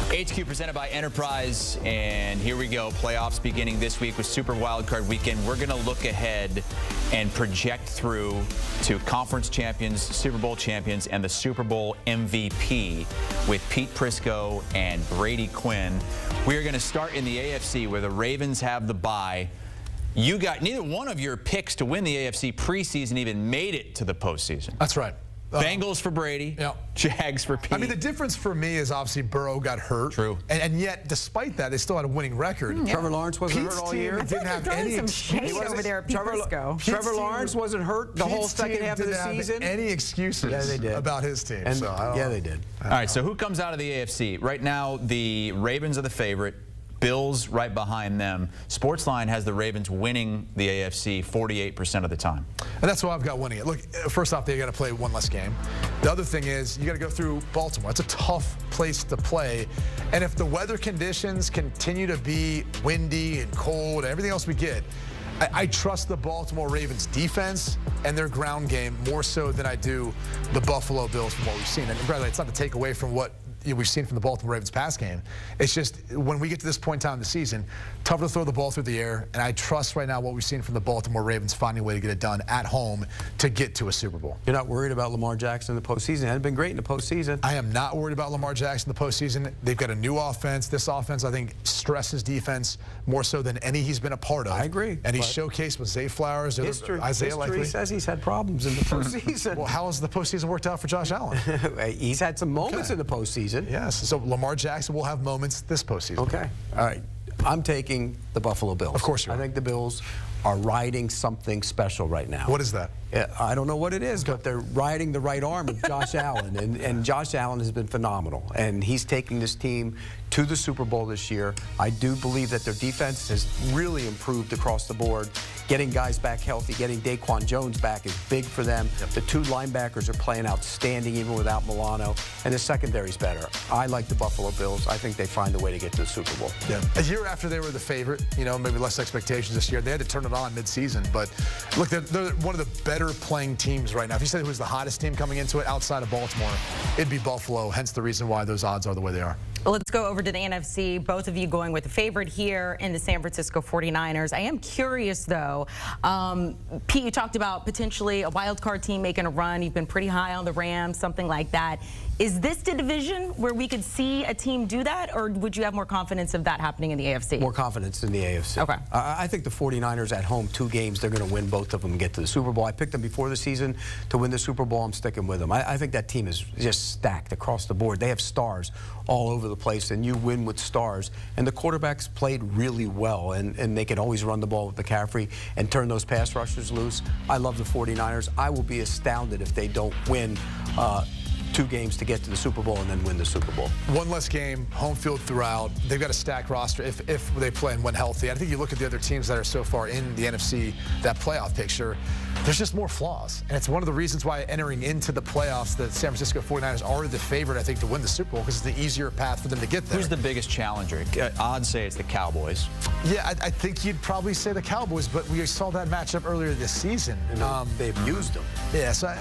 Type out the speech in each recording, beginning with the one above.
HQ presented by Enterprise, and here we go. Playoffs beginning this week with Super Wildcard Weekend. We're going to look ahead and project through to conference champions, Super Bowl champions, and the Super Bowl MVP with Pete Prisco and Brady Quinn. We are going to start in the AFC where the Ravens have the bye. You got neither one of your picks to win the AFC preseason even made it to the postseason. That's right. Bengals for Brady, Jags for Pete. I mean, the difference for me is obviously Burrow got hurt. True. And yet, despite that, they still had a winning record. Trevor Lawrence wasn't hurt all year. Didn't have any excuses over there at Trevor Lawrence wasn't hurt the whole second half of the season. Any excuses about his team. And so they did. All right, so who comes out of the AFC? Right now, the Ravens are the favorite. Bills right behind them. Sportsline has the Ravens winning the AFC 48% of the time. And that's why I've got winning it. Look, first off, they got to play one less game. The other thing is you got to go through Baltimore. It's a tough place to play. And if the weather conditions continue to be windy and cold and everything else we get, I trust the Baltimore Ravens defense and their ground game more so than I do the Buffalo Bills from what we've seen. And by the way, it's not to take away from what we've seen from the Baltimore Ravens pass game. It's just when we get to this point in time in the season, tougher to throw the ball through the air, and I trust right now what we've seen from the Baltimore Ravens finding a way to get it done at home to get to a Super Bowl. You're not worried about Lamar Jackson in the postseason? He hasn't been great in the postseason. I am not worried about Lamar Jackson in the postseason. They've got a new offense. This offense, I think, stresses defense more so than any he's been a part of. I agree. And he's showcased with Zay Flowers, History says he's had problems in the postseason. Well, how has the postseason worked out for Josh Allen? He's had some moments in the postseason. Yes. So Lamar Jackson will have moments this postseason. Okay. All right. I'm taking the Buffalo Bills. Of course you are. I think the Bills are riding something special right now. What is that? I don't know what it is, but they're riding the right arm of Josh Allen, and Josh Allen has been phenomenal, and he's taking this team to the Super Bowl this year. I do believe that their defense has really improved across the board. Getting guys back healthy, getting Daquan Jones back is big for them. Yep. The two linebackers are playing outstanding even without Milano, and the secondary's better. I like the Buffalo Bills. I think they find a way to get to the Super Bowl. Yeah. A year after they were the favorite, maybe less expectations this year, they had to turn it on mid-season, but look, they're one of the better playing teams right now. If you said who was the hottest team coming into it outside of Baltimore, it'd be Buffalo, hence the reason why those odds are the way they are. Well, let's go over to the NFC. Both of you going with the favorite here in the San Francisco 49ers. I am curious, though. Pete, you talked about potentially a wild card team making a run. You've been pretty high on the Rams, something like that. Is this the division where we could see a team do that, or would you have more confidence of that happening in the AFC? More confidence in the AFC. Okay. I think the 49ers at home, 2 games, they're going to win both of them and get to the Super Bowl. I picked them before the season to win the Super Bowl. I'm sticking with them. I think that team is just stacked across the board. They have stars all over the place, and you win with stars. And the quarterbacks played really well, and they can always run the ball with McCaffrey and turn those pass rushers loose. I love the 49ers. I will be astounded if they don't win 2 games to get to the Super Bowl and then win the Super Bowl. One less game, home field throughout. They've got a stacked roster if they play and when healthy. I think you look at the other teams that are so far in the NFC, that playoff picture, there's just more flaws. And it's one of the reasons why entering into the playoffs, the San Francisco 49ers are the favorite, I think, to win the Super Bowl because it's the easier path for them to get there. Who's the biggest challenger? Odds say it's the Cowboys. Yeah, I think you'd probably say the Cowboys, but we saw that matchup earlier this season. They've used them. Yeah, so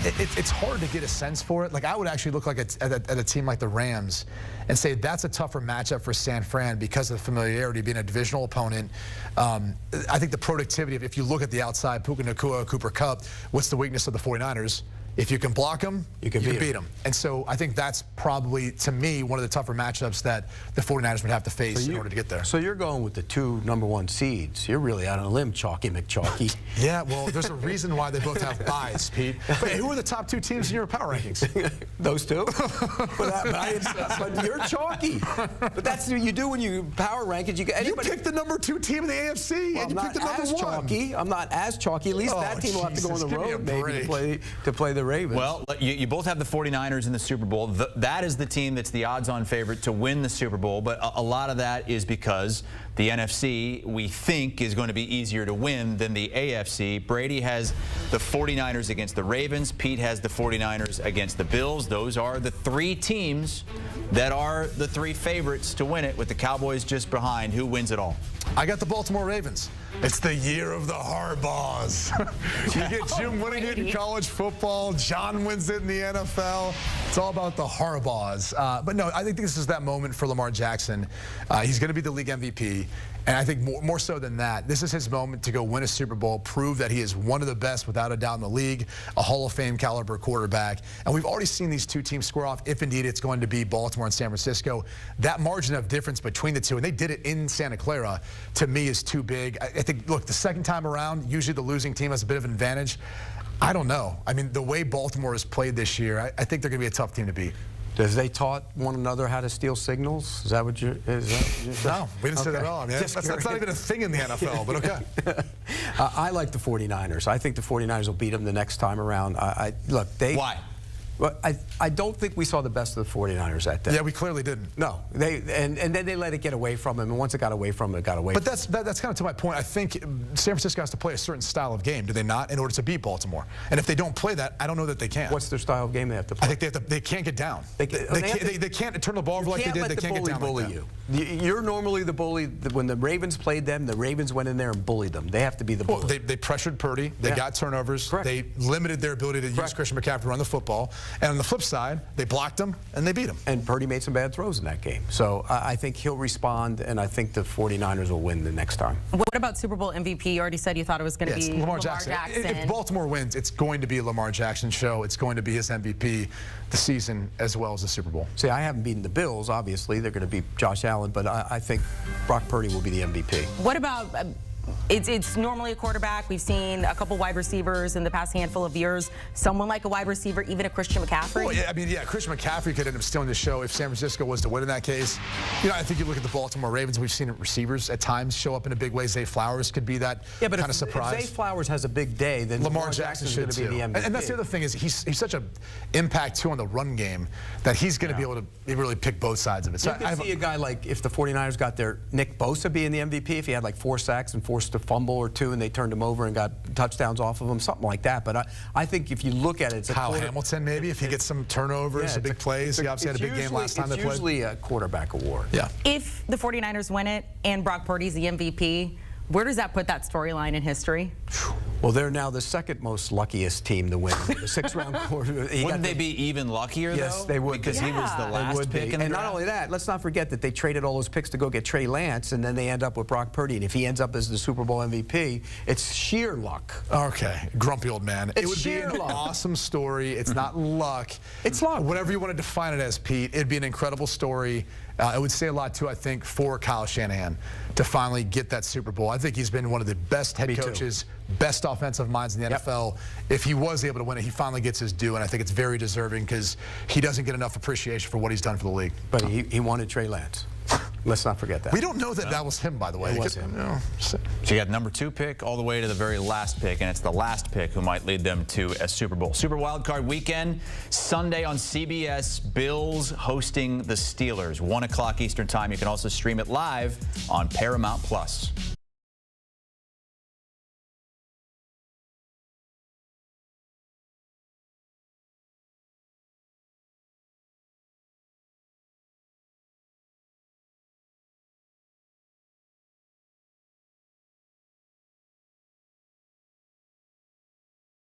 it's hard to get a sense for it. Like, I would actually look like at a team like the Rams and say that's a tougher matchup for San Fran because of the familiarity being a divisional opponent. I think the productivity, if you look at the outside, Puka Nacua, Cooper Kupp, what's the weakness of the 49ers? If you can block them, you can beat them. And so I think that's probably, to me, one of the tougher matchups that the 49ers would have to face in order to get there. So you're going with the 2 #1 seeds. You're really out on a limb, Chalky McChalky. Yeah, well, there's a reason why they both have buys, Pete. But who are the top 2 teams in your power rankings? Those 2. But you're chalky. But that's what you do when you power rank it. You picked the #2 team in the AFC, well, and you picked the #1. Chalky. I'm not as chalky. At least that team will have to go on the road maybe to play the Ravens. Well, you both have the 49ers in the Super Bowl. That is the team that's the odds-on favorite to win the Super Bowl, but a lot of that is because the NFC, we think, is going to be easier to win than the AFC. Brady has the 49ers against the Ravens. Pete has the 49ers against the Bills. Those are the 3 teams that are the 3 favorites to win it, with the Cowboys just behind. Who wins it all? I got the Baltimore Ravens. It's the year of the Harbaughs. You get Jim winning it in college football. John wins it in the NFL. It's all about the Harbaughs. But no, I think this is that moment for Lamar Jackson. He's going to be the league MVP. And I think more so than that, this is his moment to go win a Super Bowl, prove that he is one of the best without a doubt in the league, a Hall of Fame caliber quarterback. And we've already seen these two teams square off, if indeed it's going to be Baltimore and San Francisco. That margin of difference between the two, and they did it in Santa Clara, to me is too big. I think, look, the second time around, usually the losing team has a bit of an advantage. I don't know. I mean, the way Baltimore has played this year, I think they're going to be a tough team to beat. Have they taught one another how to steal signals? Is that what you're saying? No, we didn't say that at all. I mean, that's not even a thing in the NFL, but okay. I like the 49ers. I think the 49ers will beat them the next time around. Look, Why? Well, I don't think we saw the best of the 49ers that day. Yeah, we clearly didn't. No, and then they let it get away from them, and once it got away from them, it got away. But that's kind of to my point. I think San Francisco has to play a certain style of game, do they not, in order to beat Baltimore? And if they don't play that, I don't know that they can. What's their style of game they have to play? I think they can't get down. They can't turn the ball over like they did. They can't get down bully like that. You're normally the bully. When the Ravens played them, the Ravens went in there and bullied them. They have to be the bully. Well, they pressured Purdy. They got turnovers. Correct. They limited their ability to use Christian McCaffrey to run the football. And on the flip side, they blocked him and they beat him. And Purdy made some bad throws in that game. So I think he'll respond, and I think the 49ers will win the next time. What about Super Bowl MVP? You already said you thought it was going to be Lamar Jackson. If Baltimore wins, it's going to be a Lamar Jackson show. It's going to be his MVP the season as well as the Super Bowl. See, I haven't beaten the Bills, obviously. They're going to beat Josh Allen, but I think Brock Purdy will be the MVP. What about... It's normally a quarterback. We've seen a couple wide receivers in the past handful of years. Someone like a wide receiver, even a Christian McCaffrey. Well, yeah, Christian McCaffrey could end up stealing the show if San Francisco was to win in that case. You know, I think you look at the Baltimore Ravens. We've seen receivers at times show up in a big way. Zay Flowers could be that kind of surprise. If Zay Flowers has a big day, then Lamar Jackson should be the MVP. And that's the other thing is he's such an impact too on the run game that he's going to be able to really pick both sides of it. So you can see a guy like if the 49ers got their Nick Bosa being the MVP, if he had like 4 sacks and forced a fumble or 2 and they turned him over and got touchdowns off of him, something like that. But I think if you look at it, it's Kyle Hamilton maybe if he gets some turnovers, some big plays. He obviously had a big game last time they played. It's usually a quarterback award. Yeah. If the 49ers win it and Brock Purdy's the MVP, where does that put that storyline in history? Well, they're now the second most luckiest team to win the 6th-round quarter. Wouldn't they be even luckier, though? Yes, they would. Because he was the last pick in the And draft. not only that, let's not forget that they traded all those picks to go get Trey Lance, and then they end up with Brock Purdy. And if he ends up as the Super Bowl MVP, it's sheer luck. Okay, grumpy old man. It's it would be an awesome story. It's not luck. It's luck. Whatever you want to define it as, Pete, it'd be an incredible story. It would say a lot, too, I think, for Kyle Shanahan to finally get that Super Bowl. I think he's been one of the best head coaches, best offensive minds in the NFL. If he was able to win it, he finally gets his due, and I think it's very deserving because he doesn't get enough appreciation for what he's done for the league. But he wanted Trey Lance. Let's not forget that. We don't know that that was him, by the way. It was him. So you got number 2 pick all the way to the very last pick, and it's the last pick who might lead them to a Super Bowl. Super Wildcard Weekend, Sunday on CBS, Bills hosting the Steelers, 1 o'clock Eastern Time. You can also stream it live on Paramount+.